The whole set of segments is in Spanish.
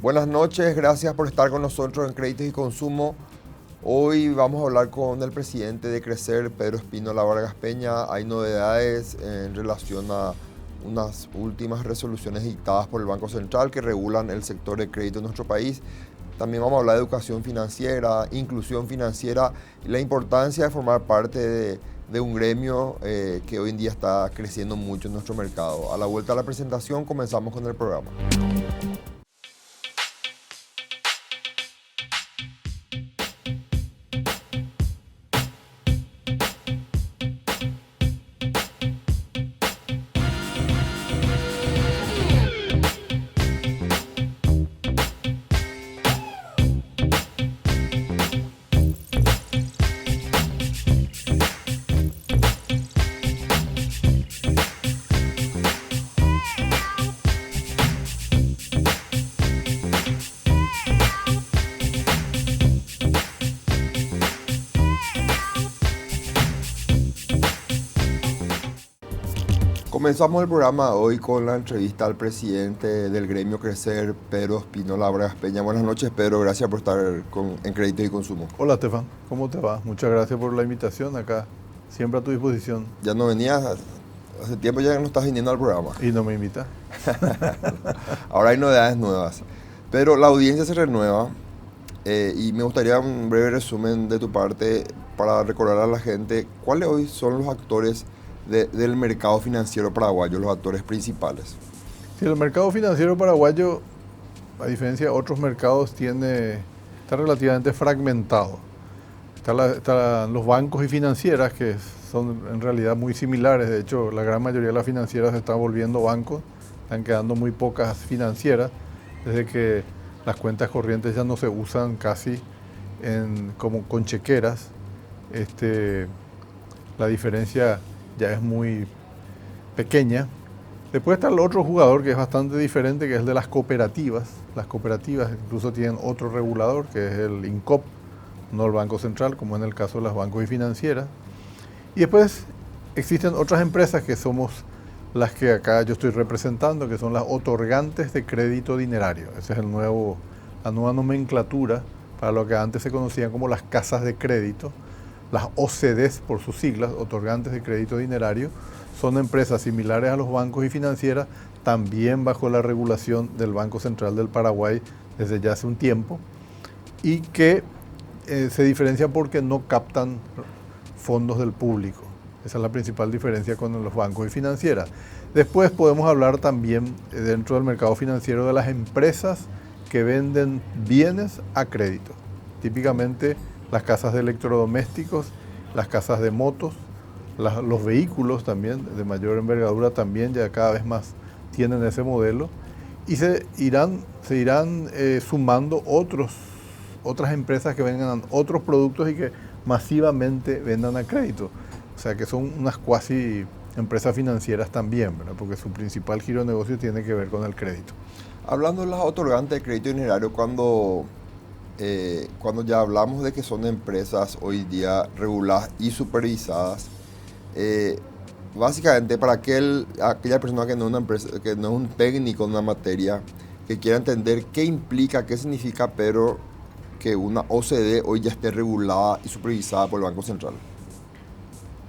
Buenas noches, gracias por estar con nosotros en Créditos y Consumo. Hoy vamos a hablar con el presidente de Crecer, Pedro Espínola Vargas Peña. Hay novedades en relación a unas últimas resoluciones dictadas por el Banco Central que regulan el sector de crédito en nuestro país. También vamos a hablar de educación financiera, inclusión financiera y la importancia de formar parte de un gremio que hoy en día está creciendo mucho en nuestro mercado. A la vuelta a la presentación comenzamos con el programa. Comenzamos el programa hoy con la entrevista al presidente del gremio Crecer, Pedro Espínola Vargas Peña. Buenas noches, Pedro. Gracias por estar en Créditos y Consumo. Hola, Estefan. ¿Cómo te va? Muchas gracias por la invitación acá. Siempre a tu disposición. Ya no venías, hace tiempo ya no estás viniendo al programa. Y no me invitas. Ahora hay novedades nuevas. Pero la audiencia se renueva y me gustaría un breve resumen de tu parte para recordar a la gente cuáles hoy son los actores del mercado financiero paraguayo, los actores principales. Sí, el mercado financiero paraguayo, a diferencia de otros mercados, está relativamente fragmentado. Están los bancos y financieras, que son en realidad muy similares. De hecho, la gran mayoría de las financieras se están volviendo bancos. Están quedando muy pocas financieras, desde que las cuentas corrientes ya no se usan casi como con chequeras. La diferencia ya es muy pequeña. Después está el otro jugador que es bastante diferente, que es el de las cooperativas. Las cooperativas incluso tienen otro regulador, que es el INCOP, no el Banco Central, como en el caso de las bancos y financieras. Y después existen otras empresas que somos las que acá yo estoy representando, que son las otorgantes de crédito dinerario. Esa es la nueva nomenclatura para lo que antes se conocían como las casas de crédito. Las OCDs, por sus siglas, otorgantes de crédito dinerario, son empresas similares a los bancos y financieras, también bajo la regulación del Banco Central del Paraguay desde ya hace un tiempo, y que se diferencian porque no captan fondos del público. Esa es la principal diferencia con los bancos y financieras. Después podemos hablar también dentro del mercado financiero de las empresas que venden bienes a crédito. Típicamente las casas de electrodomésticos, las casas de motos, los vehículos también de mayor envergadura también ya cada vez más tienen ese modelo, y se irán sumando otras empresas que vendan otros productos y que masivamente vendan a crédito. O sea que son unas cuasi empresas financieras también, ¿verdad? Porque su principal giro de negocio tiene que ver con el crédito. Hablando de las otorgantes de crédito dinerario, cuando ya hablamos de que son empresas hoy día reguladas y supervisadas, básicamente para aquella persona que no es una empresa, que no es un técnico en una materia, que quiera entender qué implica, qué significa, pero que una OCDE hoy ya esté regulada y supervisada por el Banco Central.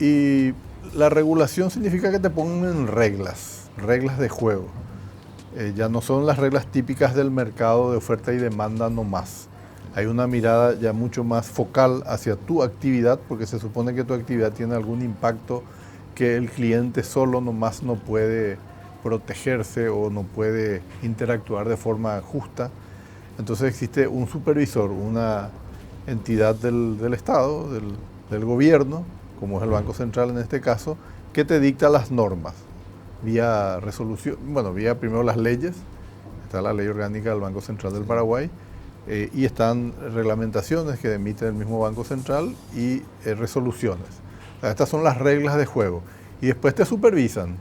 Y la regulación significa que te pongan reglas de juego. Ya no son las reglas típicas del mercado de oferta y demanda nomás. Hay una mirada ya mucho más focal hacia tu actividad, porque se supone que tu actividad tiene algún impacto que el cliente solo nomás no puede protegerse o no puede interactuar de forma justa. Entonces existe un supervisor, una entidad del Estado, del gobierno, como es el Banco Central en este caso, que te dicta las normas vía resolución, vía primero las leyes. Está la ley orgánica del Banco Central del Paraguay, y están reglamentaciones que emite el mismo Banco Central y resoluciones. O sea, estas son las reglas de juego. Y después te supervisan.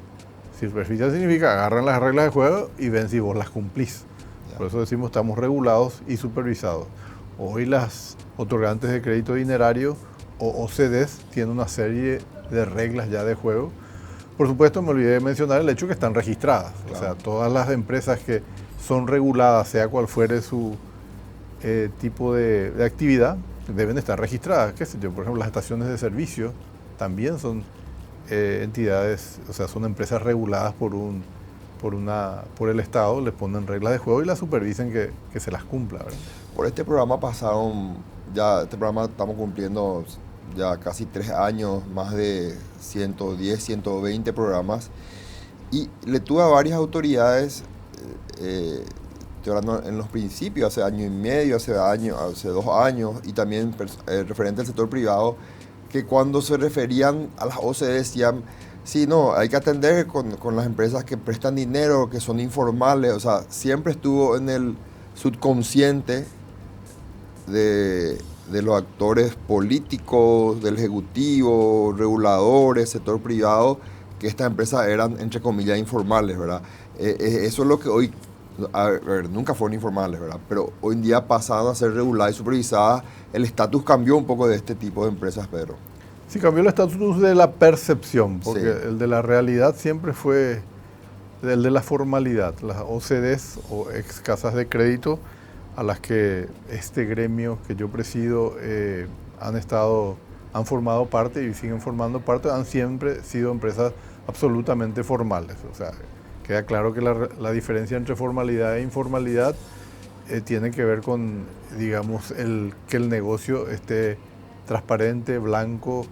Supervisan significa agarran las reglas de juego y ven si vos las cumplís. Por eso decimos estamos regulados y supervisados. Hoy las otorgantes de crédito dinerario o OCDs tienen una serie de reglas ya de juego, Por supuesto, me olvidé de mencionar el hecho que están registradas. Claro. O sea, todas las empresas que son reguladas, sea cual fuere su tipo de actividad, deben estar registradas. ¿Qué sé yo? Por ejemplo, las estaciones de servicio también son entidades, o sea, son empresas reguladas por el Estado, les ponen reglas de juego y las supervisan que se las cumpla, ¿verdad? Por este programa pasaron, ya este programa estamos cumpliendo ya casi 3 años, más de 110, 120 programas, y le tuve a varias autoridades, estoy hablando en los principios, hace año y medio, hace 2 años, y también referente al sector privado, que cuando se referían a las OCDE decían, sí, no, hay que atender con las empresas que prestan dinero, que son informales, o sea, siempre estuvo en el subconsciente de los actores políticos, del ejecutivo, reguladores, sector privado, que estas empresas eran, entre comillas, informales, ¿verdad? Eso es lo que hoy, a ver, nunca fueron informales, ¿verdad? Pero hoy en día pasaron a ser reguladas y supervisadas. El estatus cambió un poco de este tipo de empresas, Pedro. Sí, cambió el estatus de la percepción, porque Sí. el de la realidad siempre fue el de la formalidad. Las OCDEs o ex casas de crédito a las que este gremio que yo presido han formado parte y siguen formando parte, han siempre sido empresas absolutamente formales. O sea, queda claro que la diferencia entre formalidad e informalidad tiene que ver con, digamos, que el negocio esté transparente, blanco,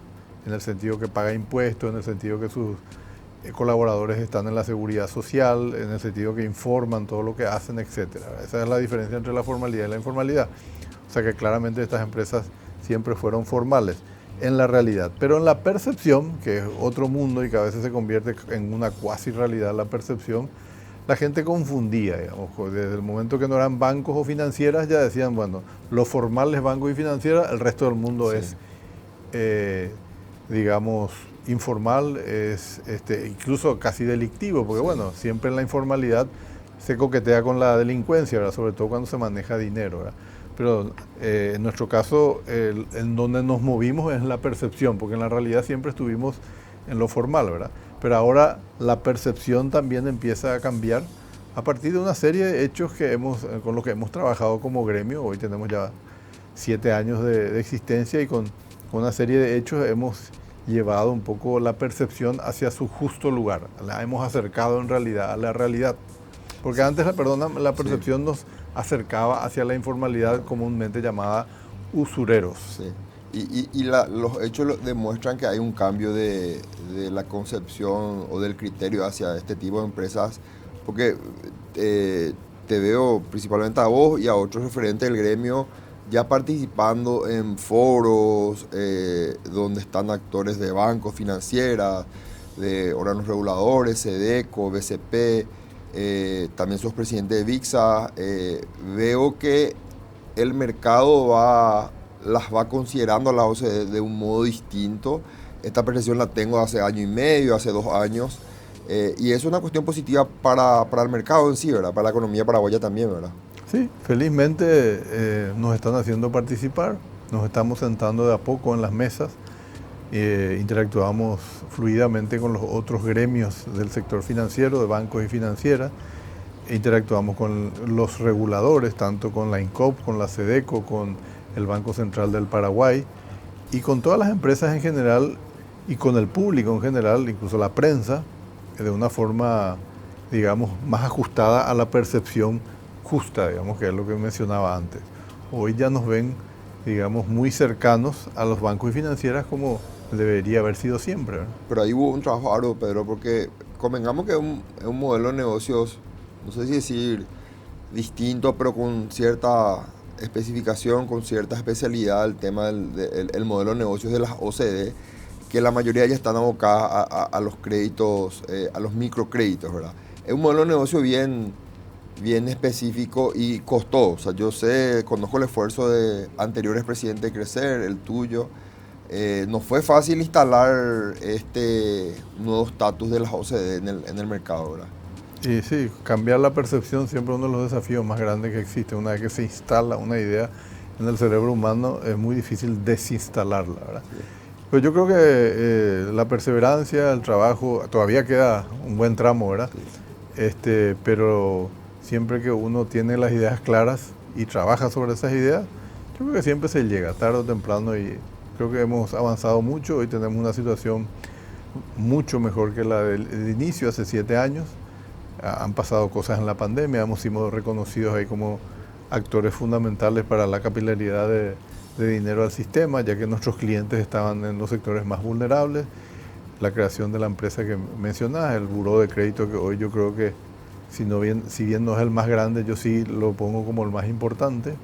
en el sentido que paga impuestos, en el sentido que sus colaboradores están en la seguridad social, en el sentido que informan todo lo que hacen, etc. Esa es la diferencia entre la formalidad y la informalidad. O sea que claramente estas empresas siempre fueron formales en la realidad, pero en la percepción, que es otro mundo y que a veces se convierte en una cuasi realidad la percepción, la gente confundía, digamos, desde el momento que no eran bancos o financieras ya decían, bueno, lo formal es banco y financiera, el resto del mundo sí. Es, digamos, informal, es incluso casi delictivo, porque sí. Bueno, siempre en la informalidad se coquetea con la delincuencia, ¿verdad? Sobre todo cuando se maneja dinero, ¿verdad? Pero en nuestro caso, en donde nos movimos es la percepción, porque en la realidad siempre estuvimos en lo formal, ¿verdad? Pero ahora la percepción también empieza a cambiar a partir de una serie de hechos con los que hemos trabajado como gremio. Hoy tenemos ya 7 años de existencia y con una serie de hechos hemos llevado un poco la percepción hacia su justo lugar. La hemos acercado en realidad a la realidad. Porque antes, la percepción sí. Nos acercaba hacia la informalidad comúnmente llamada usureros. Sí. Y los hechos demuestran que hay un cambio de la concepción o del criterio hacia este tipo de empresas, porque te veo principalmente a vos y a otros referentes del gremio ya participando en foros donde están actores de bancos, financieras, de órganos reguladores, SEDECO, BCP, también sos presidente de VIXA. Veo que el mercado las va considerando a la OCDE de un modo distinto. Esta percepción la tengo hace año y medio, hace 2 años, y es una cuestión positiva para el mercado en sí, ¿verdad? Para la economía paraguaya también, ¿verdad? Sí, felizmente nos están haciendo participar, nos estamos sentando de a poco en las mesas, interactuamos fluidamente con los otros gremios del sector financiero, de bancos y financieras, interactuamos con los reguladores, tanto con la INCOP, con la SEDECO, con el Banco Central del Paraguay y con todas las empresas en general y con el público en general, incluso la prensa, de una forma, digamos, más ajustada a la percepción justa, digamos, que es lo que mencionaba antes. Hoy ya nos ven, digamos, muy cercanos a los bancos y financieras como debería haber sido siempre, ¿verdad? Pero ahí hubo un trabajo arduo, Pedro, porque convengamos que es un modelo de negocios, no sé si decir distinto, pero con cierta especificación, con cierta especialidad, el tema del modelo de negocios de las OCDE, que la mayoría ya están abocadas a los créditos, a los microcréditos, ¿verdad? Es un modelo de negocio bien específico y costoso. O sea, yo conozco el esfuerzo de anteriores presidentes de Crecer, el tuyo. No fue fácil instalar este nuevo estatus de las OCDE en el mercado, ¿verdad? Y sí, cambiar la percepción siempre es uno de los desafíos más grandes que existe. Una vez que se instala una idea en el cerebro humano, es muy difícil desinstalarla, ¿verdad? Pues yo creo que la perseverancia, el trabajo, todavía queda un buen tramo, ¿verdad? Pero siempre que uno tiene las ideas claras y trabaja sobre esas ideas, yo creo que siempre se llega, tarde o temprano, y creo que hemos avanzado mucho. Hoy tenemos una situación mucho mejor que la del inicio, hace 7 años. Han pasado cosas en la pandemia, hemos sido reconocidos ahí como actores fundamentales para la capilaridad de dinero al sistema, ya que nuestros clientes estaban en los sectores más vulnerables. La creación de la empresa que mencionás, el buró de crédito, que hoy yo creo que, si bien no es el más grande, yo sí lo pongo como el más importante.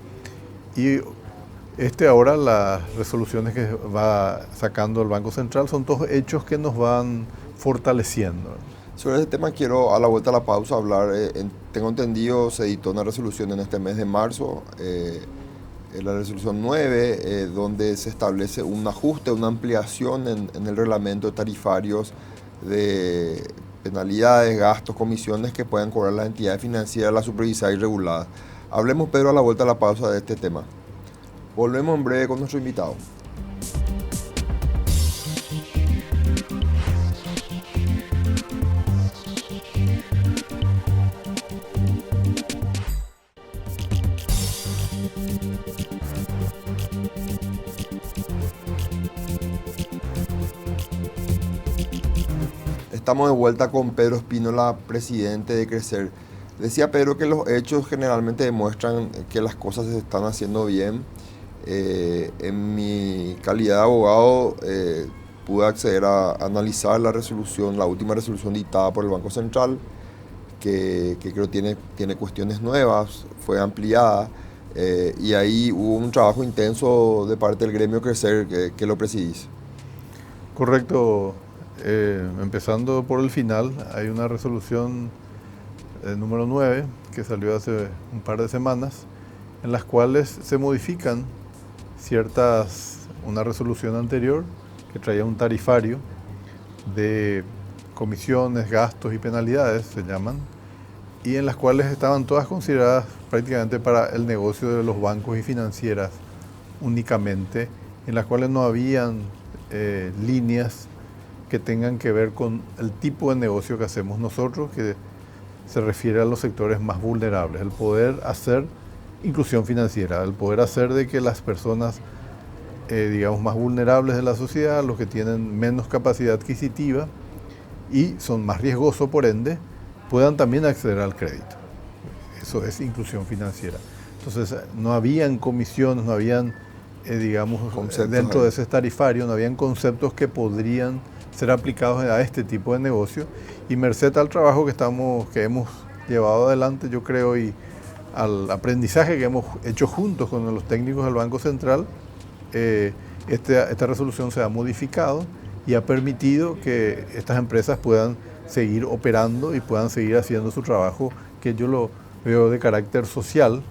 Y ahora las resoluciones que va sacando el Banco Central son todos hechos que nos van fortaleciendo. Sobre ese tema quiero, a la vuelta a la pausa, hablar. Tengo entendido, se editó una resolución en este mes de marzo, la resolución 9, donde se establece un ajuste, una ampliación en el reglamento de tarifarios de penalidades, gastos, comisiones que puedan cobrar las entidades financieras, las supervisadas y reguladas. Hablemos, Pedro, a la vuelta a la pausa de este tema. Volvemos en breve con nuestro invitado. Estamos de vuelta con Pedro Espínola, presidente de Crecer. Decía Pedro que los hechos generalmente demuestran que las cosas se están haciendo bien. En mi calidad de abogado pude acceder a analizar la resolución, la última resolución dictada por el Banco Central, que creo tiene cuestiones nuevas, fue ampliada, y ahí hubo un trabajo intenso de parte del gremio Crecer que lo presidís. Correcto. Empezando por el final, hay una resolución número 9 que salió hace un par de semanas, en las cuales se modifican una resolución anterior que traía un tarifario de comisiones, gastos y penalidades, se llaman, y en las cuales estaban todas consideradas prácticamente para el negocio de los bancos y financieras únicamente, en las cuales no habían líneas que tengan que ver con el tipo de negocio que hacemos nosotros, que se refiere a los sectores más vulnerables, el poder hacer inclusión financiera, el poder hacer de que las personas, digamos, más vulnerables de la sociedad, los que tienen menos capacidad adquisitiva y son más riesgosos por ende, puedan también acceder al crédito. Eso es inclusión financiera. Entonces, no habían comisiones, no habían, digamos, dentro de ese tarifario, no habían conceptos que podrían ser aplicados a este tipo de negocio, y merced al trabajo que hemos llevado adelante, yo creo, y al aprendizaje que hemos hecho juntos con los técnicos del Banco Central, esta resolución se ha modificado y ha permitido que estas empresas puedan seguir operando y puedan seguir haciendo su trabajo, que yo lo veo de carácter social,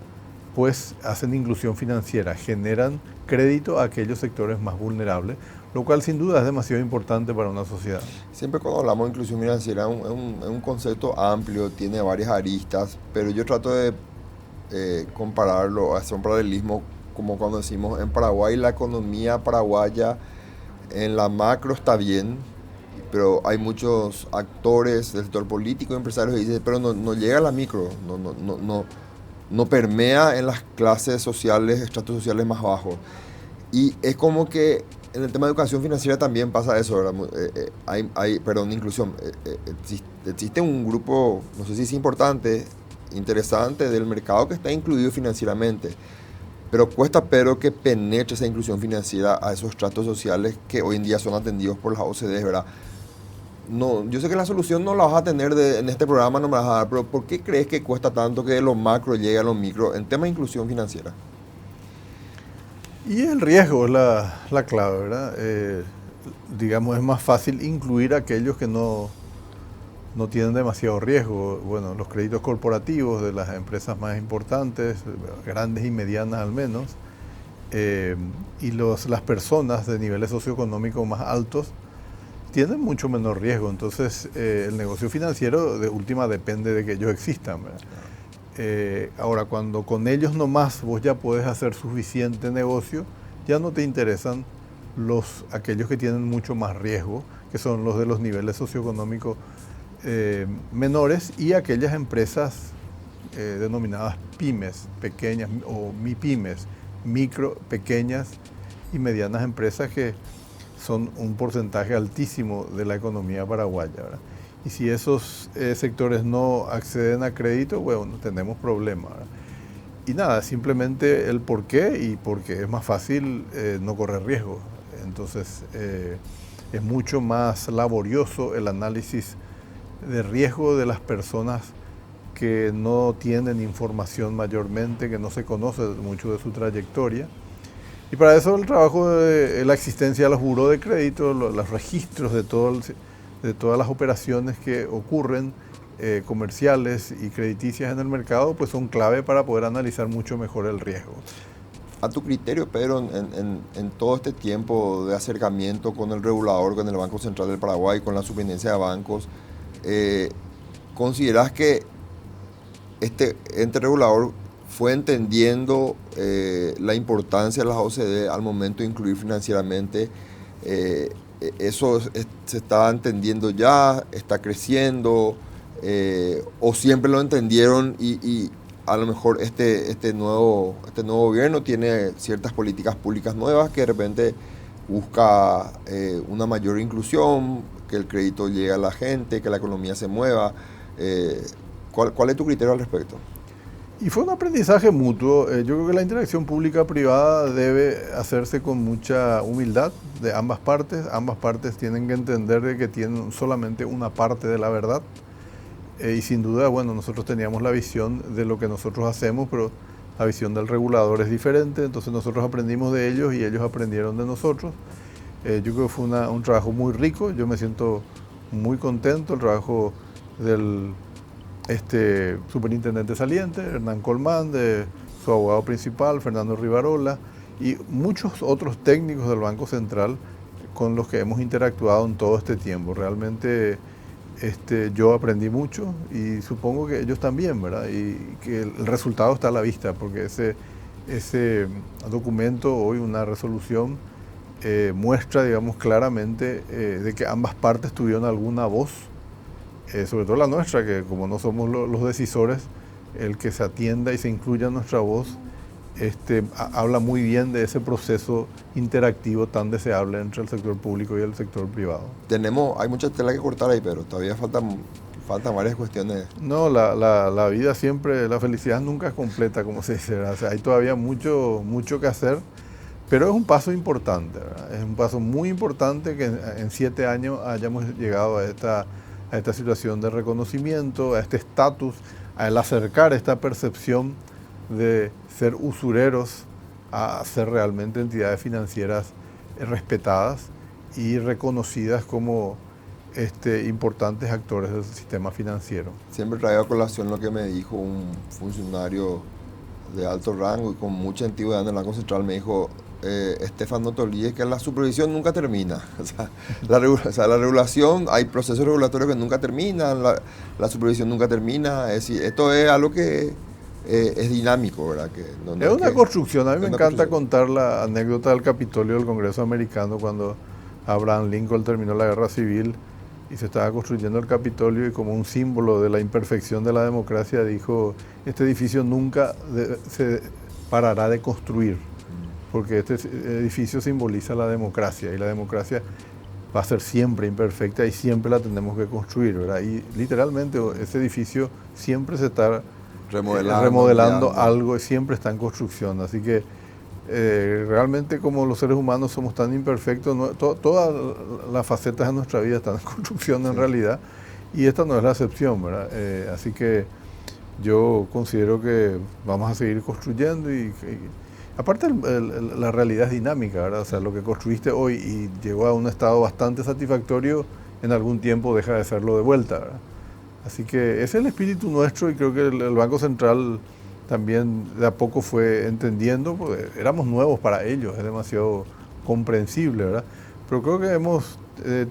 pues hacen inclusión financiera, generan crédito a aquellos sectores más vulnerables, lo cual sin duda es demasiado importante para una sociedad. Siempre cuando hablamos de inclusión financiera es un concepto amplio, tiene varias aristas, pero yo trato de compararlo, hacer un paralelismo, como cuando decimos en Paraguay la economía paraguaya en la macro está bien, pero hay muchos actores del sector político y empresarios que dicen, pero no llega a la micro, no permea en las clases sociales, estratos sociales más bajos. Y es como que en el tema de educación financiera también pasa eso, ¿verdad? Inclusión. Existe un grupo, no sé si es importante, interesante del mercado que está incluido financieramente, pero cuesta que penetre esa inclusión financiera a esos estratos sociales que hoy en día son atendidos por las OCDE, ¿verdad? No, yo sé que la solución no la vas a tener en este programa, no me la vas a dar, pero ¿por qué crees que cuesta tanto que de lo macro llegue a lo micro en tema de inclusión financiera? Y el riesgo es la clave, ¿verdad? Digamos, es más fácil incluir a aquellos que no tienen demasiado riesgo. Bueno, los créditos corporativos de las empresas más importantes, grandes y medianas al menos, y las personas de niveles socioeconómicos más altos tienen mucho menor riesgo. Entonces, el negocio financiero de última depende de que ellos existan, ¿verdad? Ahora, cuando con ellos nomás vos ya puedes hacer suficiente negocio, ya no te interesan aquellos que tienen mucho más riesgo, que son los de los niveles socioeconómicos menores, y aquellas empresas denominadas pymes, pequeñas o MIPYMES, micro, pequeñas y medianas empresas, que son un porcentaje altísimo de la economía paraguaya, ¿verdad? Y si esos sectores no acceden a crédito, bueno, tenemos problemas, ¿verdad? Y nada, simplemente el por qué, y porque es más fácil no correr riesgo. Entonces, es mucho más laborioso el análisis de riesgo de las personas que no tienen información mayormente, que no se conoce mucho de su trayectoria. Y para eso el trabajo de la existencia de los burós de crédito, los registros de todas las operaciones que ocurren, comerciales y crediticias en el mercado, pues son clave para poder analizar mucho mejor el riesgo. A tu criterio, Pedro, en todo este tiempo de acercamiento con el regulador, con el Banco Central del Paraguay, con la Superintendencia de Bancos, ¿considerás que este ente regulador fue entendiendo la importancia de las OCDE al momento de incluir financieramente? ¿Eso se está entendiendo ya? ¿Está creciendo? ¿O siempre lo entendieron y a lo mejor este nuevo gobierno tiene ciertas políticas públicas nuevas que de repente busca una mayor inclusión, que el crédito llegue a la gente, que la economía se mueva? ¿Cuál es tu criterio al respecto? Y fue un aprendizaje mutuo. Yo creo que la interacción pública-privada debe hacerse con mucha humildad de ambas partes. Ambas partes tienen que entender de que tienen solamente una parte de la verdad. Y sin duda, bueno, nosotros teníamos la visión de lo que nosotros hacemos, pero la visión del regulador es diferente. Entonces nosotros aprendimos de ellos y ellos aprendieron de nosotros. Yo creo que fue un trabajo muy rico. Yo me siento muy contento. El trabajo del superintendente saliente, Hernán Colmán, de su abogado principal, Fernando Rivarola, y muchos otros técnicos del Banco Central con los que hemos interactuado en todo este tiempo. Realmente yo aprendí mucho y supongo que ellos también, ¿verdad? Y que el resultado está a la vista, porque ese documento, hoy una resolución, muestra, digamos, claramente de que ambas partes tuvieron alguna voz, sobre todo la nuestra, que como no somos los decisores, el que se atienda y se incluya nuestra voz, habla muy bien de ese proceso interactivo tan deseable entre el sector público y el sector privado. Hay mucha tela que cortar ahí, pero todavía faltan varias cuestiones. No, la vida siempre, la felicidad nunca es completa, como se dice, ¿verdad? O sea, hay todavía mucho que hacer, pero es un paso importante, ¿verdad? Es un paso muy importante que en 7 años hayamos llegado a esta situación de reconocimiento, a este estatus, al acercar esta percepción de ser usureros a ser realmente entidades financieras respetadas y reconocidas como importantes actores del sistema financiero. Siempre traigo a colación lo que me dijo un funcionario de alto rango y con mucha antigüedad en el Banco Central. Me dijo: Estefan, no te olvides que la supervisión nunca termina. La regulación, hay procesos regulatorios que nunca terminan, la supervisión nunca termina. Es decir, esto es algo que es dinámico, ¿verdad? Es una construcción. A mí me encanta contar la anécdota del Capitolio del Congreso Americano, cuando Abraham Lincoln terminó la Guerra Civil y se estaba construyendo el Capitolio, y como un símbolo de la imperfección de la democracia dijo: este edificio nunca se parará de construir, porque este edificio simboliza la democracia, y la democracia va a ser siempre imperfecta y siempre la tenemos que construir, ¿verdad? Y literalmente ese edificio siempre se está remodelando algo, y siempre está en construcción. Así que realmente, como los seres humanos somos tan imperfectos, todas las facetas de nuestra vida están en construcción en realidad, y esta no es la excepción, ¿verdad? Así que yo considero que vamos a seguir construyendo y aparte la realidad es dinámica, ¿verdad? O sea, lo que construiste hoy y llegó a un estado bastante satisfactorio, en algún tiempo deja de serlo de vuelta, ¿verdad? Así que ese es el espíritu nuestro, y creo que el Banco Central también de a poco fue entendiendo, porque éramos nuevos para ellos, es demasiado comprensible, ¿verdad? Pero creo que hemos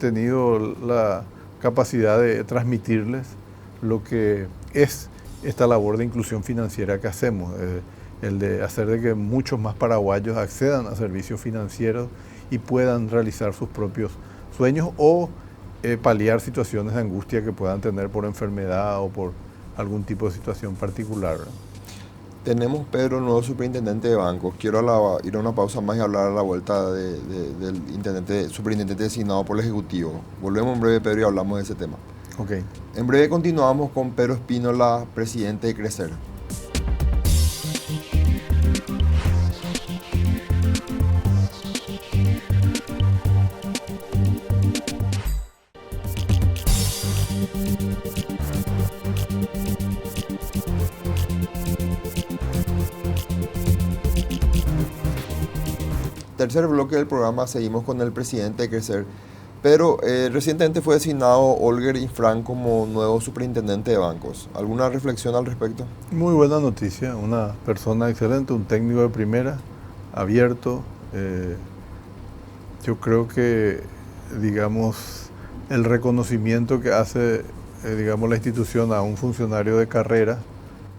tenido la capacidad de transmitirles lo que es esta labor de inclusión financiera que hacemos, el de hacer de que muchos más paraguayos accedan a servicios financieros y puedan realizar sus propios sueños o paliar situaciones de angustia que puedan tener por enfermedad o por algún tipo de situación particular, ¿verdad? Tenemos Pedro, nuevo superintendente de bancos. Quiero ir a una pausa más y hablar a la vuelta del superintendente designado por el Ejecutivo. Volvemos en breve, Pedro, y hablamos de ese tema. Ok. En breve continuamos con Pedro Espínola, presidente de Crecer. Tercer bloque del programa, seguimos con el presidente de Crecer. Pero recientemente fue designado Holger Infran como nuevo superintendente de bancos. ¿Alguna reflexión al respecto? Muy buena noticia, una persona excelente, un técnico de primera, abierto. Yo creo que, digamos, el reconocimiento que hace, digamos, la institución a un funcionario de carrera.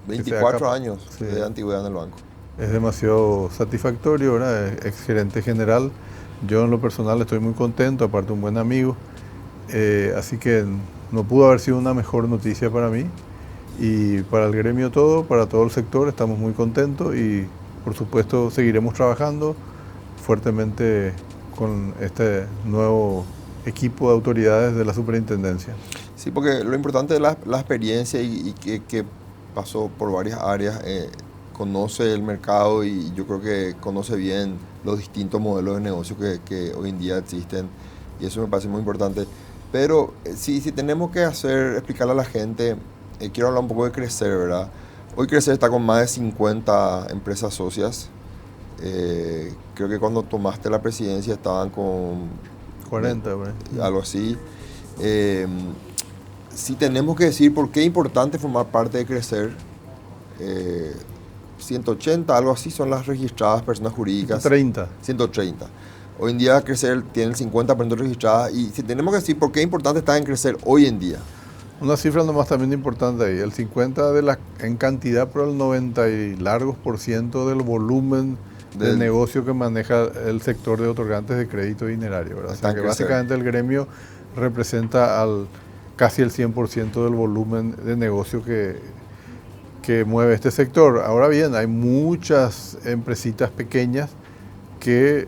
24 años sí, de antigüedad en el banco. Es demasiado satisfactorio, ¿verdad? Es ex gerente general. Yo en lo personal estoy muy contento, aparte un buen amigo. Así que no pudo haber sido una mejor noticia para mí. Y para el gremio todo, para todo el sector, estamos muy contentos y por supuesto seguiremos trabajando fuertemente con este nuevo equipo de autoridades de la superintendencia. Sí, porque lo importante es la experiencia y que pasó por varias áreas, conoce el mercado y yo creo que conoce bien los distintos modelos de negocio que hoy en día existen y eso me parece muy importante. Pero si tenemos que explicarle a la gente, quiero hablar un poco de Crecer, ¿verdad? Hoy Crecer está con más de 50 empresas socias. Creo que cuando tomaste la presidencia estaban con 40, algo así. Si tenemos que decir por qué es importante formar parte de Crecer, 180, algo así son las registradas personas jurídicas. 130. Hoy en día Crecer tiene el 50% registradas y si tenemos que decir por qué es importante estar en Crecer hoy en día. Una cifra nomás también importante ahí, el 50 en cantidad, pero el 90 y largos % del volumen del negocio que maneja el sector de otorgantes de crédito dinerario, ¿verdad? O sea que básicamente el gremio representa casi el 100% del volumen de negocio que mueve este sector. Ahora bien, hay muchas empresitas pequeñas que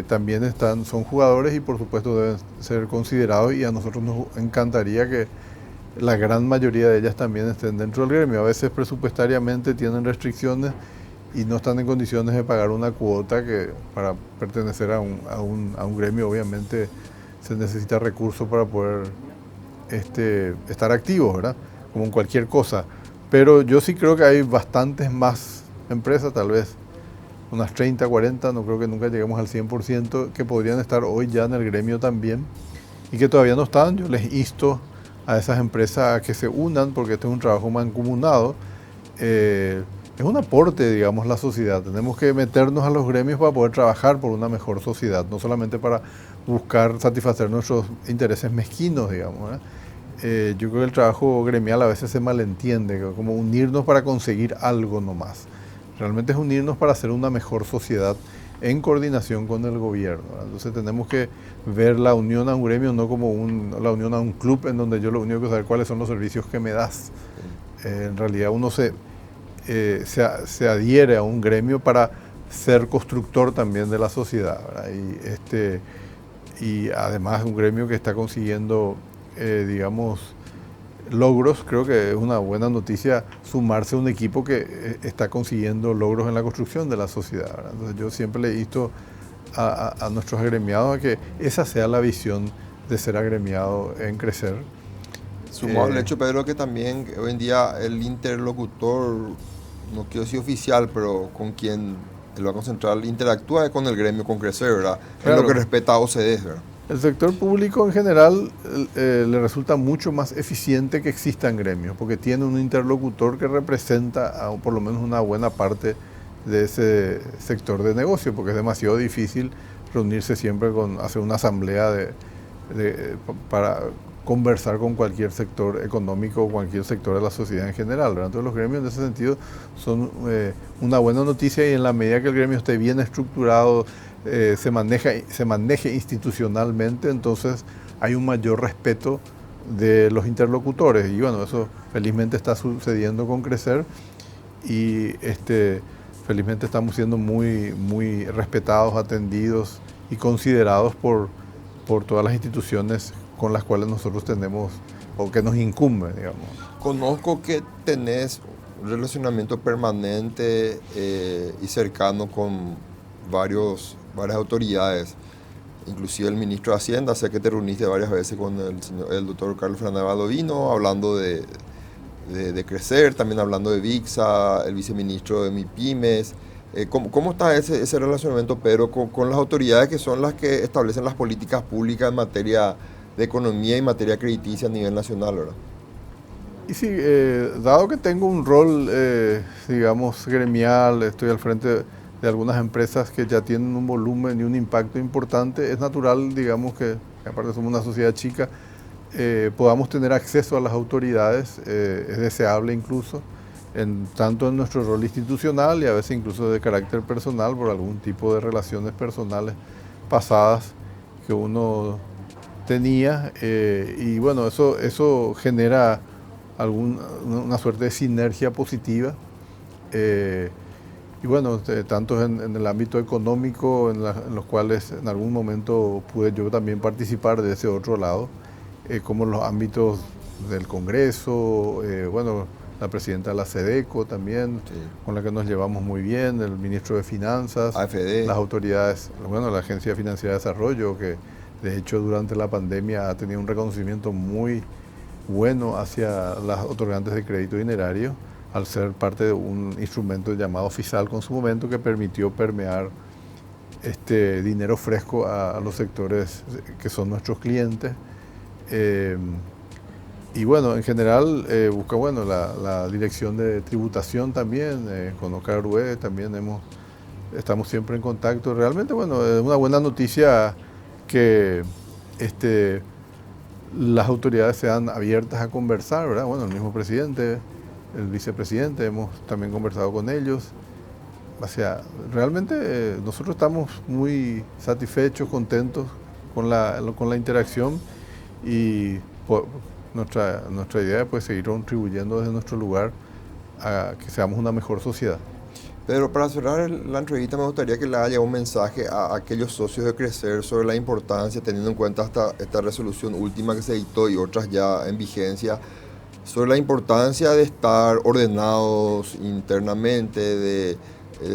también son jugadores y por supuesto deben ser considerados y a nosotros nos encantaría que la gran mayoría de ellas también estén dentro del gremio. A veces presupuestariamente tienen restricciones y no están en condiciones de pagar una cuota que para pertenecer a un gremio obviamente se necesita recursos para poder estar activos, ¿verdad? Como en cualquier cosa. Pero yo sí creo que hay bastantes más empresas, tal vez unas 30, 40, no creo que nunca lleguemos al 100%, que podrían estar hoy ya en el gremio también y que todavía no están. Yo les insto a esas empresas a que se unan porque este es un trabajo mancomunado. Es un aporte, digamos, a la sociedad. Tenemos que meternos a los gremios para poder trabajar por una mejor sociedad, no solamente para buscar satisfacer nuestros intereses mezquinos, digamos, ¿verdad? Yo creo que el trabajo gremial a veces se malentiende, como unirnos para conseguir algo nomás. Realmente es unirnos para hacer una mejor sociedad en coordinación con el gobierno, ¿verdad? Entonces tenemos que ver la unión a un gremio no como la unión a un club en donde yo lo único que saber cuáles son los servicios que me das. En realidad uno se adhiere a un gremio para ser constructor también de la sociedad, ¿verdad? Y además un gremio que está consiguiendo, digamos, logros. Creo que es una buena noticia sumarse a un equipo que está consiguiendo logros en la construcción de la sociedad, ¿verdad? Entonces yo siempre le insto a nuestros agremiados a que esa sea la visión de ser agremiado en Crecer. Sumado al hecho, Pedro, que también hoy en día el interlocutor, no quiero decir oficial, pero con quien el Banco Central interactúa con el gremio, con Crecer, ¿verdad? Claro. Es lo que respeta a OCDE, ¿verdad? El sector público en general le resulta mucho más eficiente que existan gremios, porque tiene un interlocutor que representa por lo menos una buena parte de ese sector de negocio, porque es demasiado difícil reunirse siempre hacer una asamblea para conversar con cualquier sector económico o cualquier sector de la sociedad en general, ¿verdad? Entonces los gremios en ese sentido son una buena noticia y en la medida que el gremio esté bien estructurado, se maneje institucionalmente, entonces hay un mayor respeto de los interlocutores. Y bueno, eso felizmente está sucediendo con Crecer y felizmente estamos siendo muy respetados, atendidos y considerados por todas las instituciones con las cuales nosotros tenemos o que nos incumbe, digamos. Conozco que tenés un relacionamiento permanente y cercano con varias autoridades, inclusive el ministro de Hacienda. Sé que te reuniste varias veces con el doctor Carlos Fernández Valdovinos, hablando de Crecer, también hablando de VIXA, el viceministro de MIPYMES. ¿Cómo está ese relacionamiento, Pedro, con las autoridades que son las que establecen las políticas públicas en materia de economía y materia crediticia a nivel nacional, ¿verdad? Y sí, dado que tengo un rol, digamos, gremial, estoy al frente de algunas empresas que ya tienen un volumen y un impacto importante, es natural, digamos, que aparte somos una sociedad chica, podamos tener acceso a las autoridades, es deseable incluso, tanto en nuestro rol institucional y a veces incluso de carácter personal por algún tipo de relaciones personales pasadas que uno tenía, y bueno, eso genera una suerte de sinergia positiva, y bueno, tanto en el ámbito económico, en los cuales en algún momento pude yo también participar de ese otro lado, como en los ámbitos del Congreso, bueno, la presidenta de la SEDECO también, sí, con la que nos llevamos muy bien, el ministro de Finanzas, AFD, las autoridades, bueno, la Agencia Financiera de Desarrollo, que de hecho durante la pandemia ha tenido un reconocimiento muy bueno hacia las otorgantes de crédito dinerario, al ser parte de un instrumento llamado FISALCO en su momento, que permitió permear dinero fresco a los sectores que son nuestros clientes. Y bueno, en general busca la dirección de tributación también, con Oscar Arrué también estamos siempre en contacto. Realmente, bueno, es una buena noticia que las autoridades sean abiertas a conversar, ¿verdad? Bueno, el mismo presidente, el vicepresidente, hemos también conversado con ellos. O sea, realmente nosotros estamos muy satisfechos, contentos con la interacción y nuestra idea es pues, seguir contribuyendo desde nuestro lugar a que seamos una mejor sociedad. Pedro, para cerrar la entrevista me gustaría que le haya un mensaje a aquellos socios de Crecer sobre la importancia, teniendo en cuenta esta resolución última que se dictó y otras ya en vigencia, sobre la importancia de estar ordenados internamente, de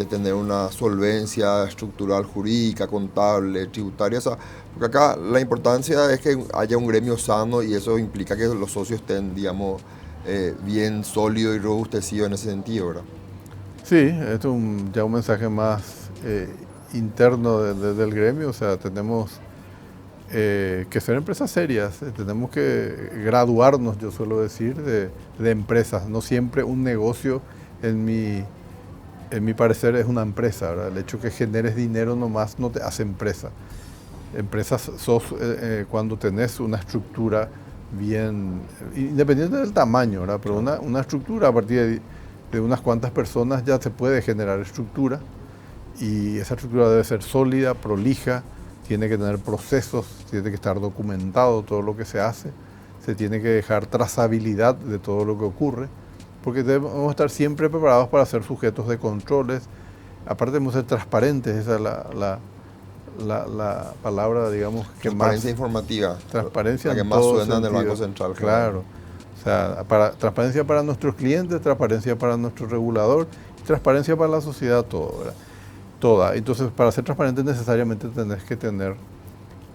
tener una solvencia estructural, jurídica, contable, tributaria. O sea, porque acá la importancia es que haya un gremio sano y eso implica que los socios estén, digamos, bien sólidos y robustecidos en ese sentido, ¿verdad? Sí, esto es ya un mensaje más interno del gremio. O sea, tenemos que ser empresas serias, tenemos que graduarnos, yo suelo decir, de empresas. No siempre un negocio, en mi parecer, es una empresa, ¿verdad? El hecho que generes dinero nomás no te hace empresa. Empresas sos cuando tenés una estructura bien, independiente del tamaño, ¿verdad? Pero una estructura a partir de unas cuantas personas ya se puede generar estructura, y esa estructura debe ser sólida, prolija, tiene que tener procesos, tiene que estar documentado todo lo que se hace, se tiene que dejar trazabilidad de todo lo que ocurre, porque debemos estar siempre preparados para ser sujetos de controles. Aparte debemos ser transparentes, esa es la palabra, digamos, que más... Transparencia informativa. Transparencia la que en más todo suena en el sentido. Banco Central. Claro. O sea, transparencia para nuestros clientes, transparencia para nuestro regulador, transparencia para la sociedad, todo, ¿verdad? Toda. Entonces, para ser transparente necesariamente tenés que tener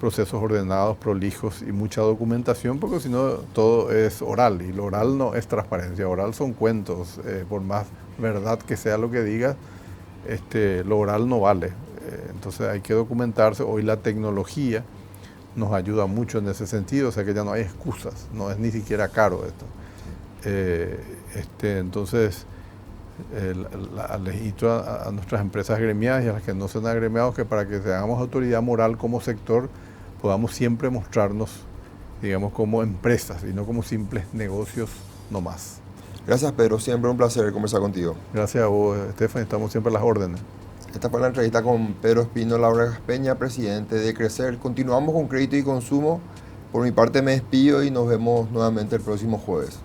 procesos ordenados, prolijos y mucha documentación, porque si no todo es oral, y lo oral no es transparencia, oral son cuentos, por más verdad que sea lo que digas, lo oral no vale. Entonces hay que documentarse. Hoy la tecnología nos ayuda mucho en ese sentido, o sea que ya no hay excusas, no es ni siquiera caro esto. Entonces, les invito a nuestras empresas gremiadas y a las que no sean agremiados, que para que tengamos autoridad moral como sector, podamos siempre mostrarnos, digamos, como empresas y no como simples negocios nomás. Gracias, Pedro. Siempre un placer conversar contigo. Gracias a vos, Estefan. Estamos siempre a las órdenes. Esta fue la entrevista con Pedro Espino Laura Peña, presidente de Crecer. Continuamos con Crédito y Consumo. Por mi parte me despido y nos vemos nuevamente el próximo jueves.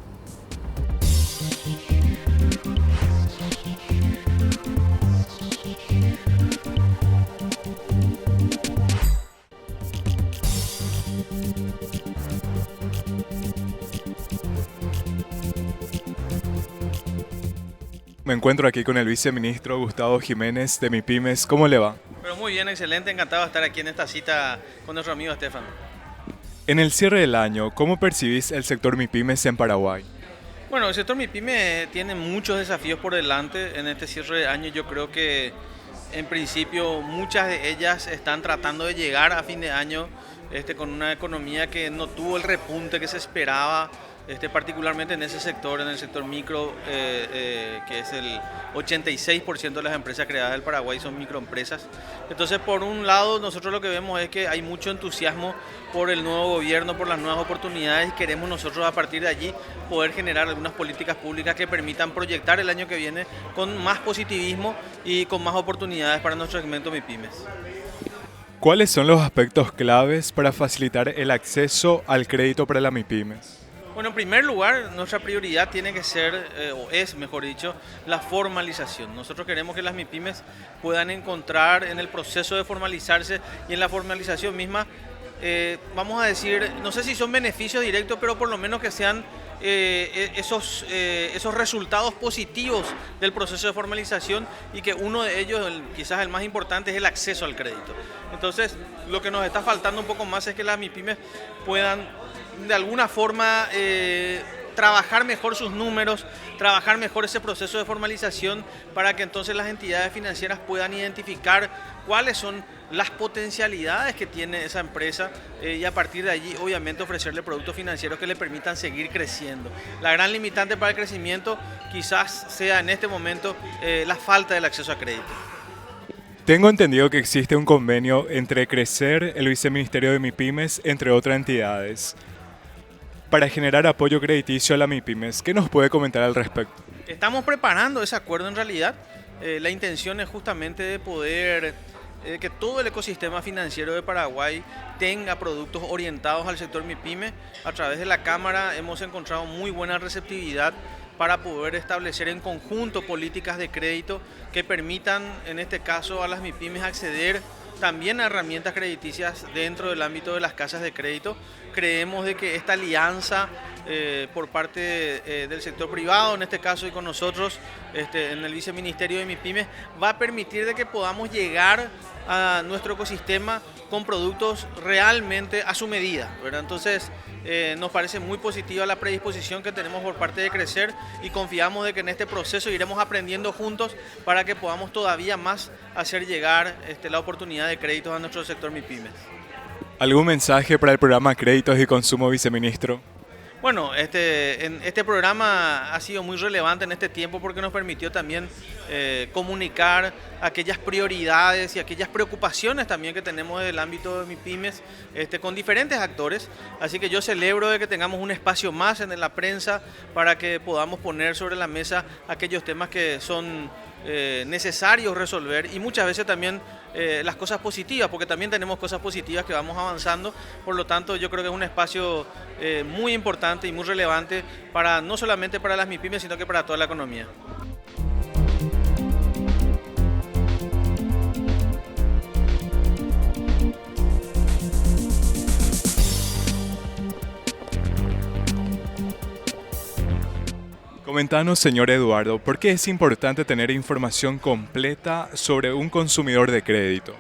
Me encuentro aquí con el viceministro Gustavo Jiménez de MIPYMES. ¿Cómo le va? Pero muy bien, excelente, encantado de estar aquí en esta cita con nuestro amigo Estefan. En el cierre del año, ¿cómo percibís el sector MIPYMES en Paraguay? Bueno, el sector MIPYME tiene muchos desafíos por delante en este cierre de año. Yo creo que en principio muchas de ellas están tratando de llegar a fin de año con una economía que no tuvo el repunte que se esperaba. Particularmente en ese sector, en el sector micro, que es el 86% de las empresas creadas del Paraguay son microempresas. Entonces, por un lado, nosotros lo que vemos es que hay mucho entusiasmo por el nuevo gobierno, por las nuevas oportunidades, y queremos nosotros a partir de allí poder generar algunas políticas públicas que permitan proyectar el año que viene con más positivismo y con más oportunidades para nuestro segmento MIPYMES. ¿Cuáles son los aspectos claves para facilitar el acceso al crédito para la MIPYMES? Bueno, en primer lugar, nuestra prioridad tiene que ser, o es mejor dicho, la formalización. Nosotros queremos que las MIPYMES puedan encontrar en el proceso de formalizarse y en la formalización misma, vamos a decir, no sé si son beneficios directos, pero por lo menos que sean esos resultados positivos del proceso de formalización, y que uno de ellos, quizás el más importante, es el acceso al crédito. Entonces, lo que nos está faltando un poco más es que las MIPYMES puedan de alguna forma trabajar mejor sus números, trabajar mejor ese proceso de formalización, para que entonces las entidades financieras puedan identificar cuáles son las potencialidades que tiene esa empresa, y a partir de allí obviamente ofrecerle productos financieros que le permitan seguir creciendo. La gran limitante para el crecimiento quizás sea en este momento la falta del acceso a crédito. Tengo entendido que existe un convenio entre Crecer, el Viceministerio de MIPYMES, entre otras entidades, para generar apoyo crediticio a la MIPYMES. ¿Qué nos puede comentar al respecto? Estamos preparando ese acuerdo en realidad. La intención es justamente de poder que todo el ecosistema financiero de Paraguay tenga productos orientados al sector MIPYME. A través de la Cámara hemos encontrado muy buena receptividad para poder establecer en conjunto políticas de crédito que permitan, en este caso, a las MIPYMES acceder también a herramientas crediticias dentro del ámbito de las casas de crédito. Creemos de que esta alianza por parte del sector privado, en este caso, y con nosotros en el Viceministerio de MIPYMES, va a permitir de que podamos llegar a nuestro ecosistema con productos realmente a su medida, ¿verdad? Entonces, nos parece muy positiva la predisposición que tenemos por parte de Crecer, y confiamos de que en este proceso iremos aprendiendo juntos para que podamos todavía más hacer llegar la oportunidad de créditos a nuestro sector MIPYMES. ¿Algún mensaje para el programa Créditos y Consumo, viceministro? Bueno, este programa ha sido muy relevante en este tiempo porque nos permitió también comunicar aquellas prioridades y aquellas preocupaciones también que tenemos del ámbito de MIPYMES con diferentes actores. Así que yo celebro de que tengamos un espacio más en la prensa para que podamos poner sobre la mesa aquellos temas que son necesarios resolver, y muchas veces también las cosas positivas, porque también tenemos cosas positivas que vamos avanzando. Por lo tanto, yo creo que es un espacio muy importante y muy relevante para no solamente para las MIPYMES, sino que para toda la economía. Comentanos, señor Eduardo, ¿por qué es importante tener información completa sobre un consumidor de crédito?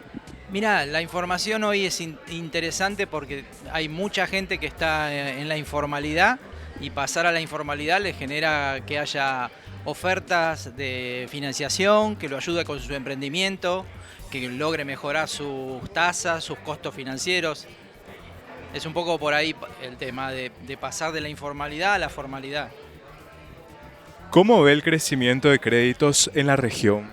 Mira, la información hoy es interesante porque hay mucha gente que está en la informalidad, y pasar a la informalidad le genera que haya ofertas de financiación que lo ayude con su emprendimiento, que logre mejorar sus tasas, sus costos financieros. Es un poco por ahí el tema de pasar de la informalidad a la formalidad. ¿Cómo ve el crecimiento de créditos en la región?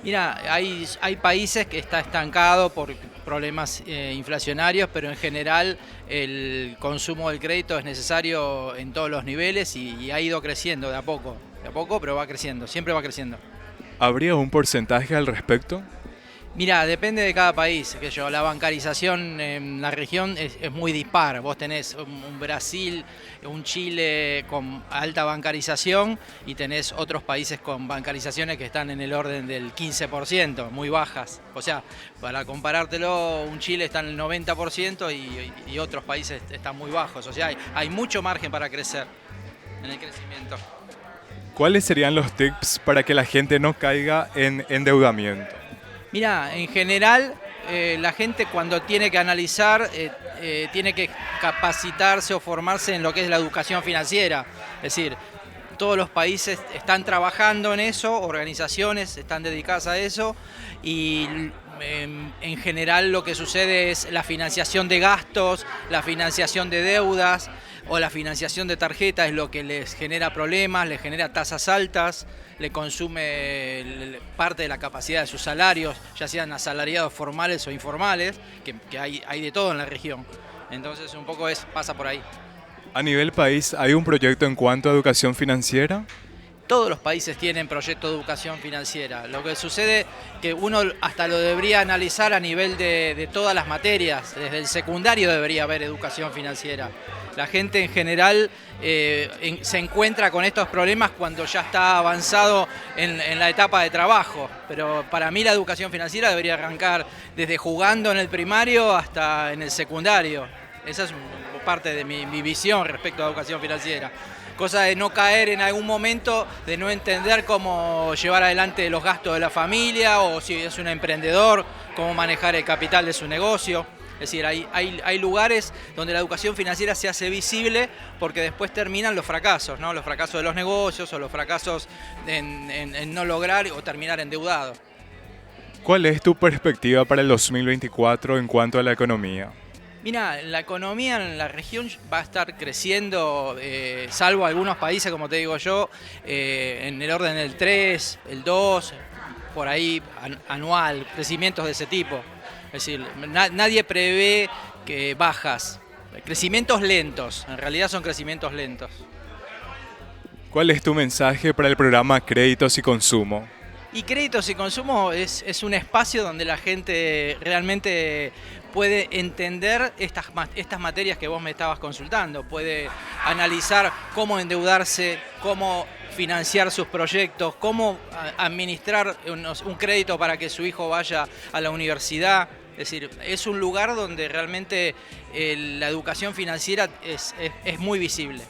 Mira, hay países que está estancado por problemas inflacionarios, pero en general el consumo del crédito es necesario en todos los niveles y ha ido creciendo de a poco, pero va creciendo, siempre va creciendo. ¿Habría un porcentaje al respecto? Mira, depende de cada país. La bancarización en la región es muy dispar. Vos tenés un Brasil, un Chile con alta bancarización y tenés otros países con bancarizaciones que están en el orden del 15%, muy bajas. O sea, para comparártelo, un Chile está en el 90% y otros países están muy bajos. O sea, hay mucho margen para crecer en el crecimiento. ¿Cuáles serían los tips para que la gente no caiga en endeudamiento? Mira, en general la gente cuando tiene que analizar tiene que capacitarse o formarse en lo que es la educación financiera. Es decir, todos los países están trabajando en eso, organizaciones están dedicadas a eso y en general lo que sucede es la financiación de gastos, la financiación de deudas o la financiación de tarjetas es lo que les genera problemas, les genera tasas altas, le consume parte de la capacidad de sus salarios, ya sean asalariados formales o informales, que hay de todo en la región. Entonces un poco pasa por ahí. A nivel país, ¿hay un proyecto en cuanto a educación financiera? Todos los países tienen proyectos de educación financiera. Lo que sucede que uno hasta lo debería analizar a nivel de todas las materias. Desde el secundario debería haber educación financiera. La gente en general se encuentra con estos problemas cuando ya está avanzado en la etapa de trabajo. Pero para mí la educación financiera debería arrancar desde jugando en el primario hasta en el secundario. Esa es parte de mi visión respecto a la educación financiera. Cosa de no caer en algún momento, de no entender cómo llevar adelante los gastos de la familia o si es un emprendedor, cómo manejar el capital de su negocio. Es decir, hay lugares donde la educación financiera se hace visible porque después terminan los fracasos, ¿no? Los fracasos de los negocios o los fracasos en no lograr o terminar endeudado. ¿Cuál es tu perspectiva para el 2024 en cuanto a la economía? Mira, la economía en la región va a estar creciendo, salvo algunos países, como te digo yo, en el orden del 3, el 2, por ahí anual, crecimientos de ese tipo. Es decir, nadie prevé que bajas, crecimientos lentos, en realidad son crecimientos lentos. ¿Cuál es tu mensaje para el programa Créditos y Consumo? Y Créditos y Consumo es un espacio donde la gente realmente puede entender estas materias que vos me estabas consultando, puede analizar cómo endeudarse, cómo financiar sus proyectos, cómo administrar un crédito para que su hijo vaya a la universidad. Es decir, es un lugar donde realmente la educación financiera es muy visible.